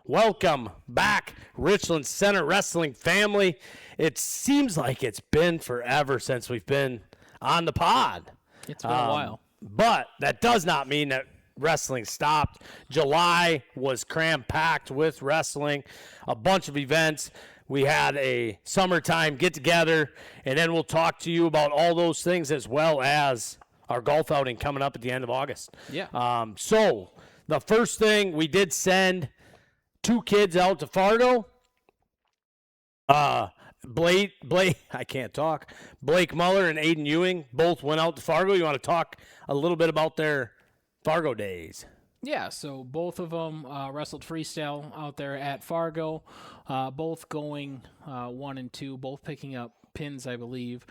Welcome back, Richland Center Wrestling family. It seems like it's been forever since we've been on the pod. It's been a while. But that does not mean that wrestling stopped. July was cram-packed with wrestling, a bunch of events. We had a summertime get-together, and then we'll talk to you about all those things as well as our golf outing coming up at the end of August. Yeah. So the first thing, we did send 2 kids out to Fargo. Blake, I can't talk. Blake Muller and Aiden Ewing both went out to Fargo. You want to talk a little bit about their Fargo days? Yeah, so both of them wrestled freestyle out there at Fargo, both going 1 and 2, both picking up pins, I believe.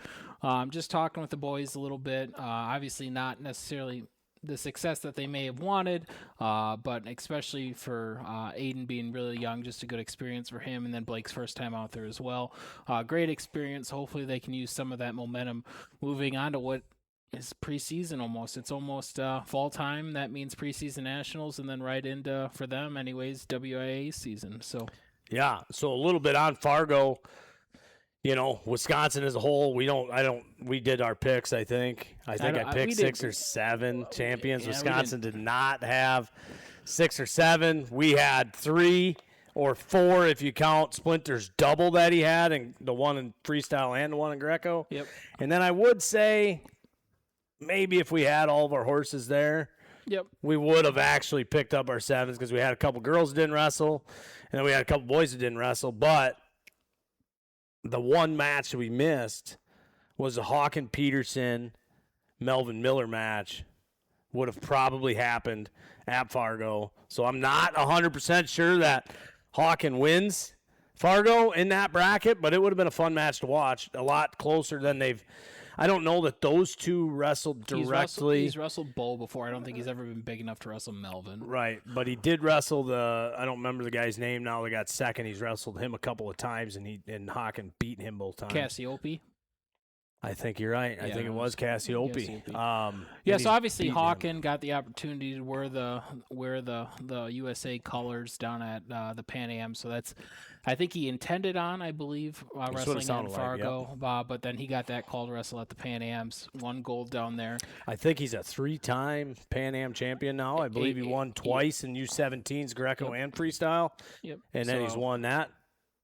Just talking with the boys a little bit. Obviously not necessarily the success that they may have wanted, but especially for Aiden being really young, just a good experience for him, and then Blake's first time out there as well. Great experience. Hopefully they can use some of that momentum moving on to what is preseason almost. It's almost fall time. That means preseason nationals, and then right into, for them anyways, WIA season. So yeah, so a little bit on Fargo. You know, Wisconsin as a whole, we did our picks, I think. I picked 6 or 7 champions. Yeah, Wisconsin did not have 6 or 7. We had 3 or 4 if you count Splinter's double that he had, and the one in freestyle and the one in Greco. Yep. And then I would say maybe if we had all of our horses there, yep, we would have actually picked up our 7s because we had a couple girls that didn't wrestle, and then we had a couple boys that didn't wrestle. But the one match we missed was a Hawk and Peterson Melvin Miller match. Would have probably happened at Fargo. So I'm not 100% sure that Hawken wins Fargo in that bracket, but it would have been a fun match to watch. A lot closer than they've. I don't know that those two wrestled directly. He's wrestled Bo before. I don't think he's ever been big enough to wrestle Melvin. Right, but he did wrestle I don't remember the guy's name now. They got second. He's wrestled him a couple of times, and Hawken beat him both times. Cassiope? I think you're right. I think it was Cassiope. So obviously Hawken got the opportunity to wear the USA colors down at the Pan Am. So that's, I think he intended on, I believe, wrestling in Fargo. But then he got that call to wrestle at the Pan Ams. 1 gold down there. I think he's a 3-time Pan Am champion now. I believe he won twice in U17s, Greco and freestyle. Yep. And then he's won that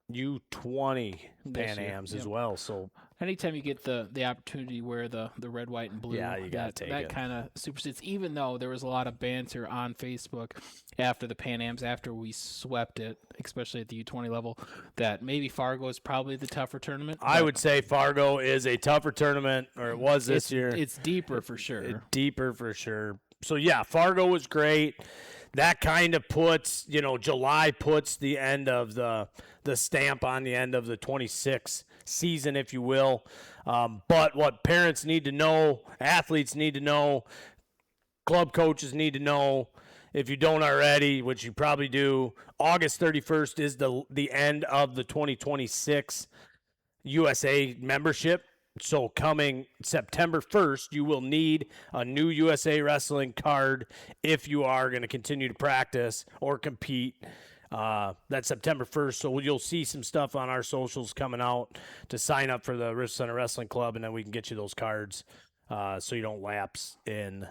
U20 Pan Ams as well. So anytime you get the opportunity to wear the red, white, and blue, you gotta take it. That kind of supersedes. Even though there was a lot of banter on Facebook after the Pan Ams, after we swept it, especially at the U20 level, that maybe Fargo is probably the tougher tournament. I would say Fargo is a tougher tournament, or it was this year. It's deeper for sure. Deeper for sure. So yeah, Fargo was great. That kind of puts, July puts the end of the stamp on the end of the 26 season, if you will. But what parents need to know, athletes need to know, club coaches need to know, if you don't already, which you probably do, August 31st is the end of the 2026 USA membership. So coming September 1st, you will need a new USA Wrestling card if you are going to continue to practice or compete. That's September 1st, so you'll see some stuff on our socials coming out to sign up for the Richland Center Wrestling Club, and then we can get you those cards so you don't lapse in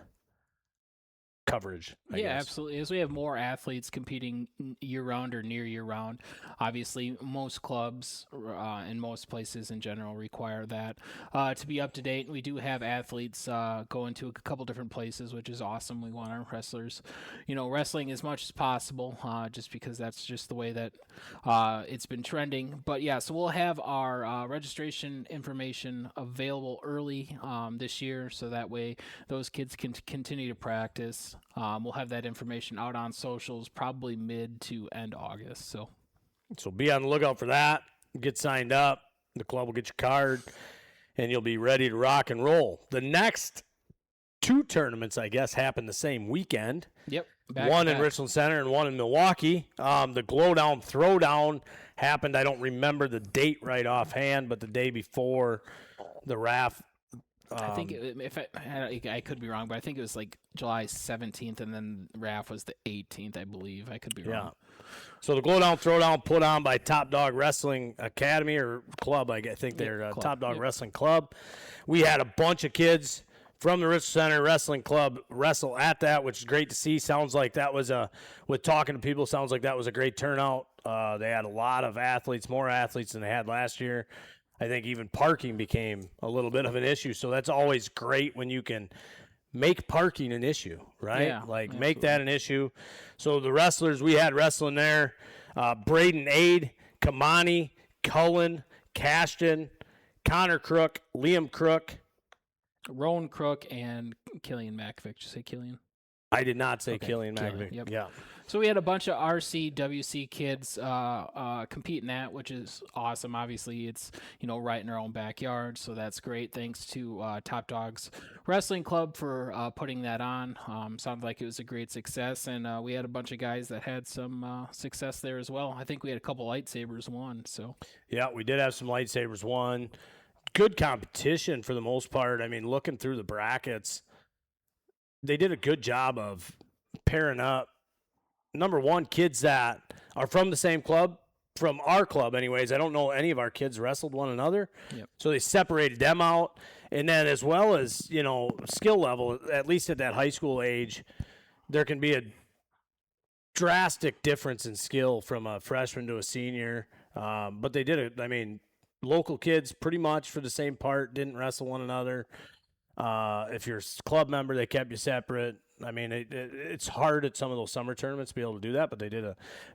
coverage. I guess. Absolutely. As we have more athletes competing year-round or near year-round, obviously most clubs and most places in general require that to be up to date. We do have athletes going to a couple different places, which is awesome. We want our wrestlers, wrestling as much as possible, just because that's just the way that it's been trending. But yeah, so we'll have our registration information available early this year, so that way those kids can continue to practice. We'll have that information out on socials probably mid to end August. So be on the lookout for that. Get signed up. The club will get your card, and you'll be ready to rock and roll. The next 2 tournaments, I guess, happen the same weekend. Yep. One in Richland Center and one in Milwaukee. The Glowdown Throwdown happened. I don't remember the date right offhand, but the day before the RAF I think if I could be wrong, but I think it was like July 17th, and then RAF was the 18th, I believe. I could be wrong. So the Glow Down Throwdown put on by Top Dog Wrestling Academy or Club, I think they're Top Dog Wrestling Club. We had a bunch of kids from the Richland Center Wrestling Club wrestle at that, which is great to see. Sounds like that was with talking to people, sounds like that was a great turnout. They had a lot of athletes, more athletes than they had last year. I think even parking became a little bit of an issue. So that's always great when you can make parking an issue, right? Yeah, make that an issue. So the wrestlers we had wrestling there, Braden Aid, Kamani, Cullen, Cashton, Connor Crook, Liam Crook, Rowan Crook, and Killian Makovic. Did you say Killian? I did not say Killian Makovic. Yep. Yeah. So we had a bunch of RCWC kids compete in that, which is awesome. Obviously, it's right in our own backyard, so that's great. Thanks to Top Dogs Wrestling Club for putting that on. Sounded like it was a great success, and we had a bunch of guys that had some success there as well. I think we had a couple lightsabers won. So yeah, we did have some lightsabers won. Good competition for the most part. I mean, looking through the brackets, they did a good job of pairing up. Number one, kids that are from the same club, from our club anyways. I don't know any of our kids wrestled one another. Yep. So they separated them out. And then as well as, skill level, at least at that high school age, there can be a drastic difference in skill from a freshman to a senior. But they did it. I mean, local kids pretty much for the same part didn't wrestle one another. If you're a club member, they kept you separate. I mean, it's hard at some of those summer tournaments to be able to do that, but they did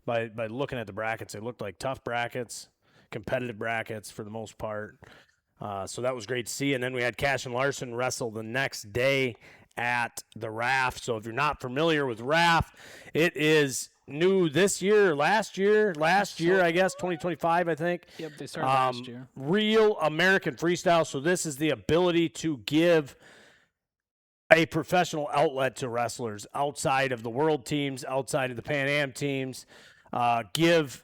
by looking at the brackets, they looked like tough brackets, competitive brackets for the most part. So that was great to see. And then we had Cash and Larson wrestle the next day at the RAF. So if you're not familiar with RAF, it is new this year, last year, I guess, 2025, I think. Yep, they started last year. Real American Freestyle. So this is the ability to give a professional outlet to wrestlers outside of the world teams, outside of the Pan Am teams, give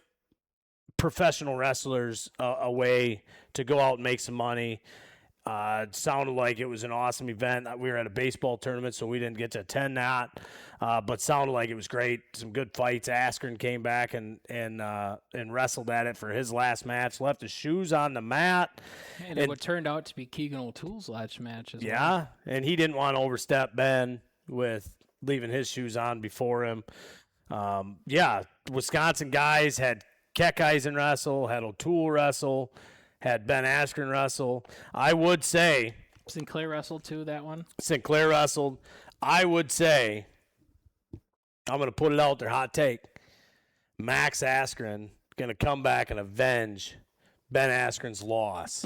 professional wrestlers a way to go out and make some money. It sounded like it was an awesome event. We were at a baseball tournament, so we didn't get to attend that, but sounded like it was great. Some good fights. Askren came back and wrestled at it for his last match. Left his shoes on the mat. And what turned out to be Keegan O'Toole's last match as well. Yeah, and he didn't want to overstep Ben with leaving his shoes on before him. Wisconsin guys had Keckeisen wrestle, had O'Toole wrestle, had Ben Askren wrestle. I would say Sinclair wrestled too, that one. Sinclair wrestled. I would say, I'm going to put it out there, hot take. Max Askren going to come back and avenge Ben Askren's loss.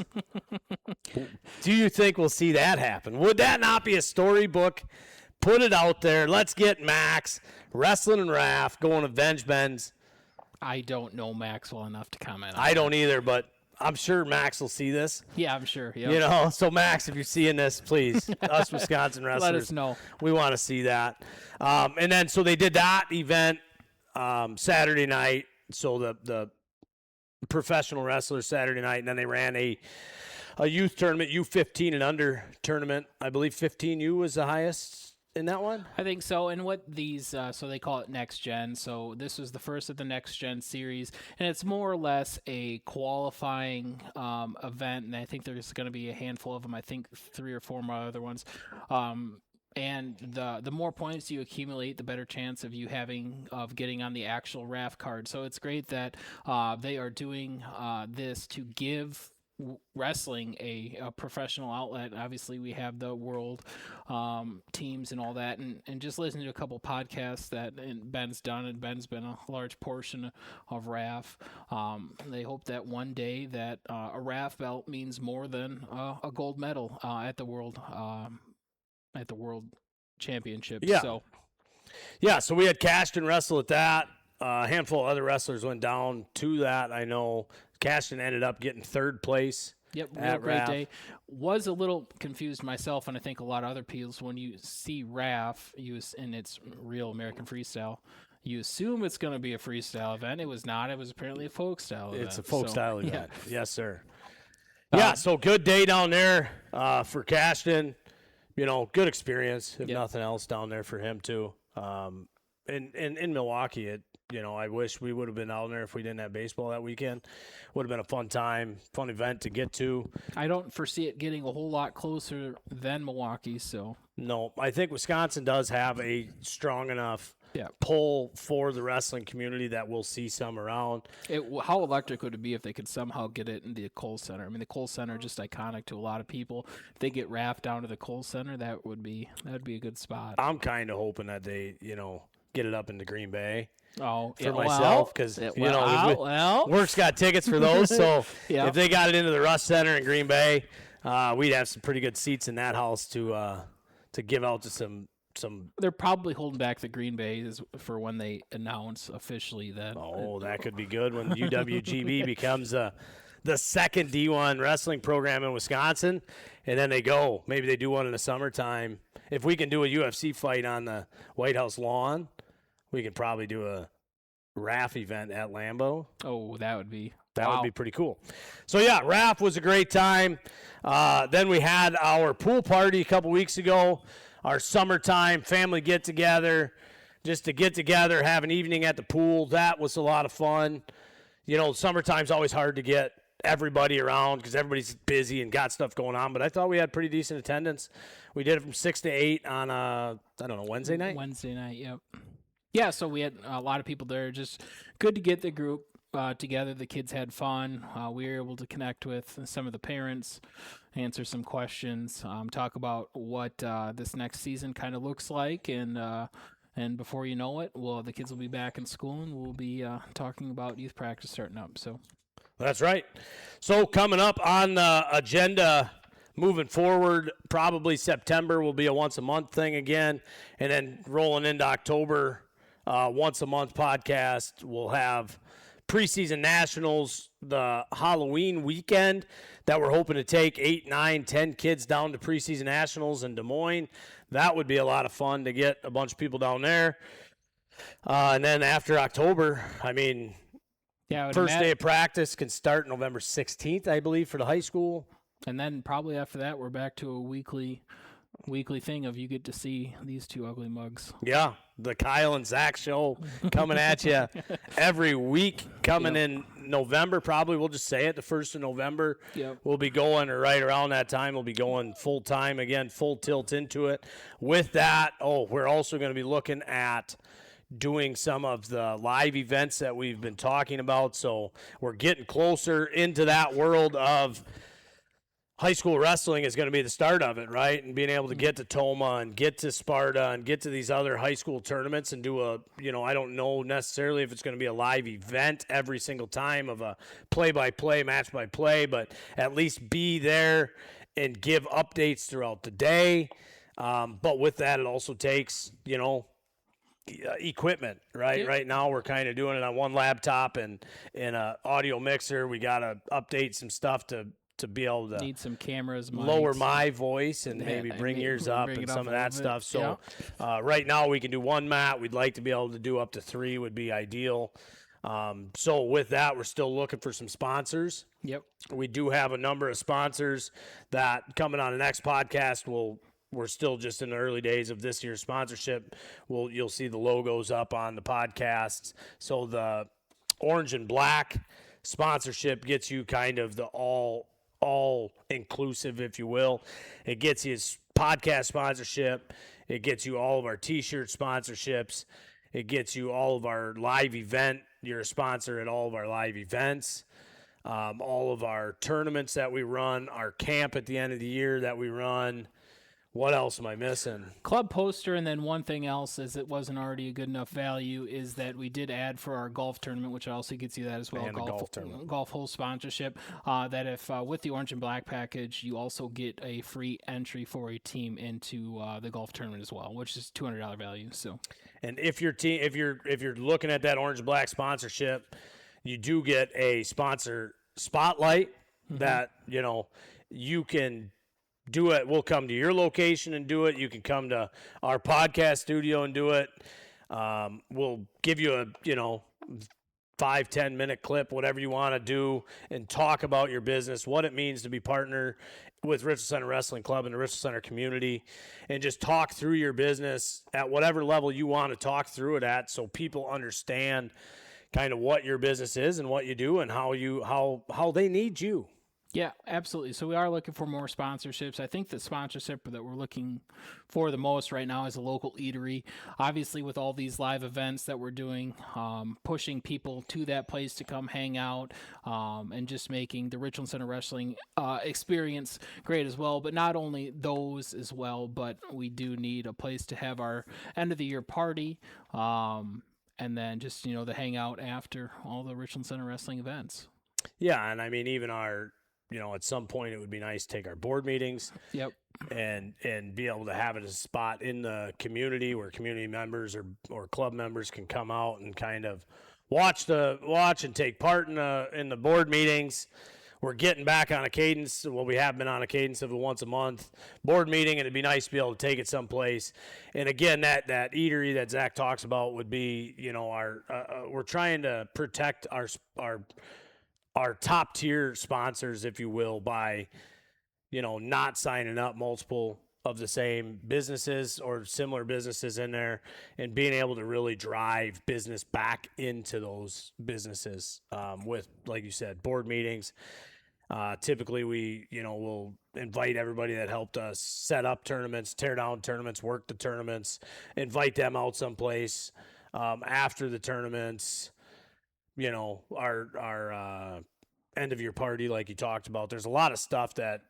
Do you think we'll see that happen? Would that not be a storybook? Put it out there. Let's get Max, Wrestling and RAF, going to avenge Ben's. I don't know Max well enough to comment on I don't either, but I'm sure Max will see this. Yeah, I'm sure. Yep. So Max, if you're seeing this, please, us Wisconsin wrestlers, let us know. We want to see that. And then, so they did that event Saturday night. So the professional wrestlers Saturday night, and then they ran a youth tournament, U15 and under tournament. I believe 15U was the highest in that one. I think so. And what these, so they call it Next Gen. So this was the first of the Next Gen series, and it's more or less a qualifying event. And I think there's going to be a handful of them. I think 3 or 4 more other ones. And the more points you accumulate, the better chance of getting on the actual RAF card. So it's great that they are doing this to give wrestling a professional outlet. Obviously, we have the world teams and all that, and just listening to a couple podcasts that Ben's done, and Ben's been a large portion of RAF. They hope that one day that a RAF belt means more than a gold medal at the world championship. Yeah. So we had Cashton wrestle at that. A handful of other wrestlers went down to that. I know Cashton ended up getting 3rd place. Yep, real great day. Was a little confused myself, and I think a lot of other people, when you see RAF in its real American Freestyle, you assume it's going to be a freestyle event. It was not. It was apparently a folk style event. It's a folk style event. Yeah. Yes, sir. Yeah, so good day down there for Cashton. Good experience, if nothing else, down there for him too. In Milwaukee, I wish we would have been down there if we didn't have baseball that weekend. Would have been a fun time, fun event to get to. I don't foresee it getting a whole lot closer than Milwaukee, so. No, I think Wisconsin does have a strong enough pull for the wrestling community that we'll see some around. How electric would it be if they could somehow get it in the Kohl Center? I mean, the Kohl Center is just iconic to a lot of people. If they get RAF down to the Kohl Center, that would be a good spot. I'm kind of hoping that they, get it up into Green Bay. For myself, because Work's got tickets for those. So if they got it into the Russ Center in Green Bay, we'd have some pretty good seats in that house to give out to some. They're probably holding back the Green Bay for when they announce officially that. Oh, that could be good when UWGB becomes the second D1 wrestling program in Wisconsin, and then maybe they do one in the summertime. If we can do a UFC fight on the White House lawn, we can probably do a RAF event at Lambeau. Oh, that would be pretty cool. So, RAF was a great time. Then we had our pool party a couple weeks ago, our summertime family get-together, just to get together, have an evening at the pool. That was a lot of fun. Summertime's always hard to get everybody around because everybody's busy and got stuff going on, but I thought we had pretty decent attendance. We did it from 6 to 8 on, Wednesday night? Wednesday night, yep. Yeah, so we had a lot of people there. Just good to get the group together. The kids had fun. We were able to connect with some of the parents, answer some questions, talk about what this next season kind of looks like, and before you know it, the kids will be back in school, and we'll be talking about youth practice starting up. So that's right. So coming up on the agenda moving forward, probably September will be a once-a-month thing again, and then rolling into October, once-a-month podcast. We'll have preseason nationals the Halloween weekend that we're hoping to take 8, 9, 10 kids down to preseason nationals in Des Moines. That would be a lot of fun to get a bunch of people down there. And then after October, first day of practice can start November 16th, I believe, for the high school. And then probably after that, we're back to a weekly thing of you get to see these two ugly mugs. Yeah, the Kyle and Zach show coming at you every week coming in November. Probably we'll just say it, the 1st of November. Yep. We'll be going, or right around that time, we'll be going full time again, full tilt into it. With that, we're also going to be looking at doing some of the live events that we've been talking about. So we're getting closer into that world of high school wrestling is going to be the start of it, right? And being able to get to Toma and get to Sparta and get to these other high school tournaments and do I don't know necessarily if it's going to be a live event every single time of a play-by-play, match-by-play, but at least be there and give updates throughout the day. But with that, it also takes, equipment, right? Yep. Right now we're kind of doing it on one laptop and in a audio mixer. We got to update some stuff to be able to need some cameras, lower my voice and maybe bring yours up and some of that stuff. So right now we can do one mat. We'd like to be able to do up to 3 would be ideal. So with that, we're still looking for some sponsors. Yep. We do have a number of sponsors that coming on the next podcast we're still just in the early days of this year's sponsorship. You'll see the logos up on the podcasts. So the orange and black sponsorship gets you kind of the all inclusive, if you will. It gets you podcast sponsorship. It gets you all of our t-shirt sponsorships. It gets you all of our live event. You're a sponsor at all of our live events. All of our tournaments that we run, our camp at the end of the year that we run. What else am I missing? Club poster, and then one thing else, as it wasn't already a good enough value, is that we did add for our golf tournament, which also gets you that as well. And golf hole sponsorship. That if with the orange and black package, you also get a free entry for a team into the golf tournament as well, which is $200 value. So, and if you're looking at that orange and black sponsorship, you do get a sponsor spotlight that you can do it. We'll come to your location and do it. You can come to our podcast studio and do it. We'll give you 5-10 minute clip, whatever you want to do, and talk about your business, what it means to be partner with Richland Center Wrestling Club and the Richland Center community, and just talk through your business at whatever level you want to talk through it at, so people understand kind of what your business is and what you do and how they need you. Yeah, absolutely. So we are looking for more sponsorships. I think the sponsorship that we're looking for the most right now is a local eatery. Obviously, with all these live events that we're doing, pushing people to that place to come hang out, and just making the Richland Center Wrestling experience great as well. But not only those as well, but we do need a place to have our end of the year party, and then just, the hangout after all the Richland Center Wrestling events. Yeah, and I mean, even our, at some point it would be nice to take our board meetings. Yep. And be able to have it as a spot in the community where community members or club members can come out and kind of watch and take part in the board meetings. We're getting back on a cadence. Well, we have been on a cadence of a once a month board meeting, and it'd be nice to be able to take it someplace. And again, that eatery that Zach talks about would be, we're trying to protect our top tier sponsors, if you will, by, not signing up multiple of the same businesses or similar businesses in there, and being able to really drive business back into those businesses, with, like you said, board meetings. Typically we, will invite everybody that helped us set up tournaments, tear down tournaments, work the tournaments, invite them out someplace, after the tournaments. Our end of year party, like you talked about. There's a lot of stuff that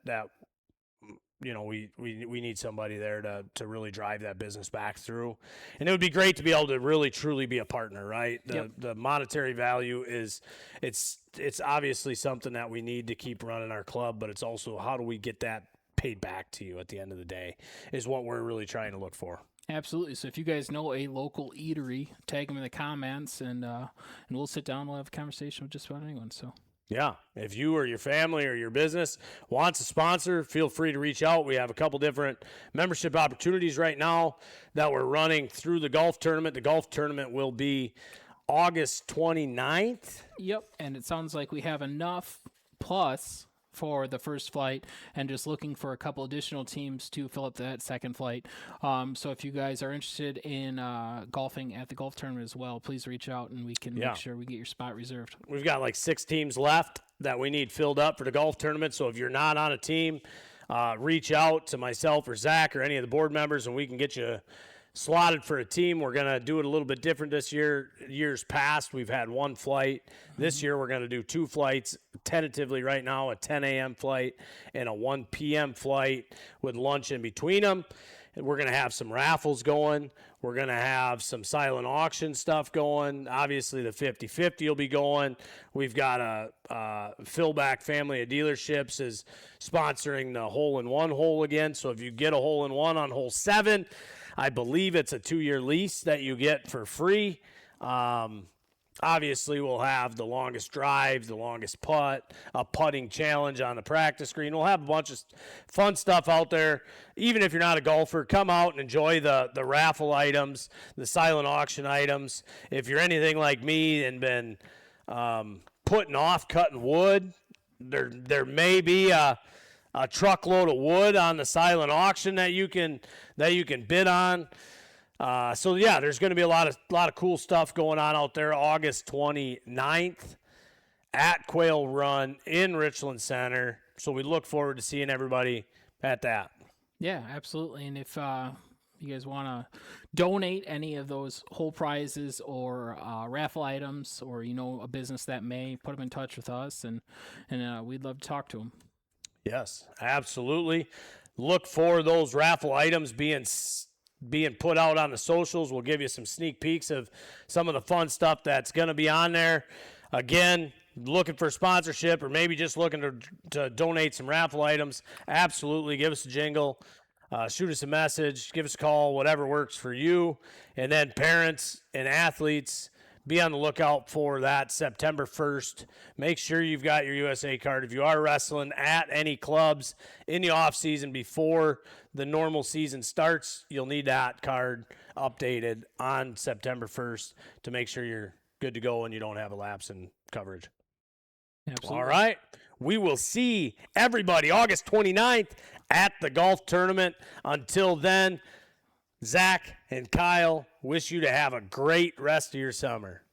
we need somebody there to really drive that business back through. And it would be great to be able to really truly be a partner, right? The monetary value is it's obviously something that we need to keep running our club, but it's also how do we get that paid back to you at the end of the day is what we're really trying to look for. Absolutely. So if you guys know a local eatery, tag them in the comments, and we'll sit down. We'll have a conversation with just about anyone. So yeah, if you or your family or your business wants a sponsor, feel free to reach out. We have a couple different membership opportunities right now that we're running through the golf tournament. The golf tournament will be August 29th. Yep, and it sounds like we have enough plus for the first flight, and just looking for a couple additional teams to fill up that second flight. So if you guys are interested in golfing at the golf tournament as well, please reach out and we can make sure we get your spot reserved. We've got like 6 teams left that we need filled up for the golf tournament. So if you're not on a team, reach out to myself or Zach or any of the board members, and we can get you slotted for a team. We're going to do it a little bit different this year. Years past, we've had 1 flight. This year, we're going to do 2 flights, tentatively right now, a 10 a.m. flight and a 1 p.m. flight with lunch in between them. And we're going to have some raffles going. We're going to have some silent auction stuff going. Obviously, the 50-50 will be going. We've got a Fillback Family of Dealerships is sponsoring the hole-in-one hole again. So if you get a hole-in-one on hole 7, I believe it's a 2-year lease that you get for free. Obviously, we'll have the longest drive, the longest putt, a putting challenge on the practice green. We'll have a bunch of fun stuff out there. Even if you're not a golfer, come out and enjoy the raffle items, the silent auction items. If you're anything like me and been putting off cutting wood, there may be a truckload of wood on the silent auction that you can bid on. So yeah, there's going to be a lot of cool stuff going on out there. August 29th at Quail Run in Richland Center. So we look forward to seeing everybody at that. Yeah, absolutely. And if you guys want to donate any of those whole prizes or raffle items, or a business that may, put them in touch with us, and we'd love to talk to them. Yes, absolutely. Look for those raffle items being put out on the socials. We'll give you some sneak peeks of some of the fun stuff that's going to be on there. Again, looking for sponsorship or maybe just looking to donate some raffle items, absolutely give us a jingle. Shoot us a message, give us a call, whatever works for you. And then parents and athletes, be on the lookout for that September 1st. Make sure you've got your USA card. If you are wrestling at any clubs in the off season before the normal season starts, you'll need that card updated on September 1st to make sure good to go and you don't have a lapse in coverage. Absolutely. All right. We will see everybody August 29th at the golf tournament. Until then, Zach and Kyle wish you to have a great rest of your summer.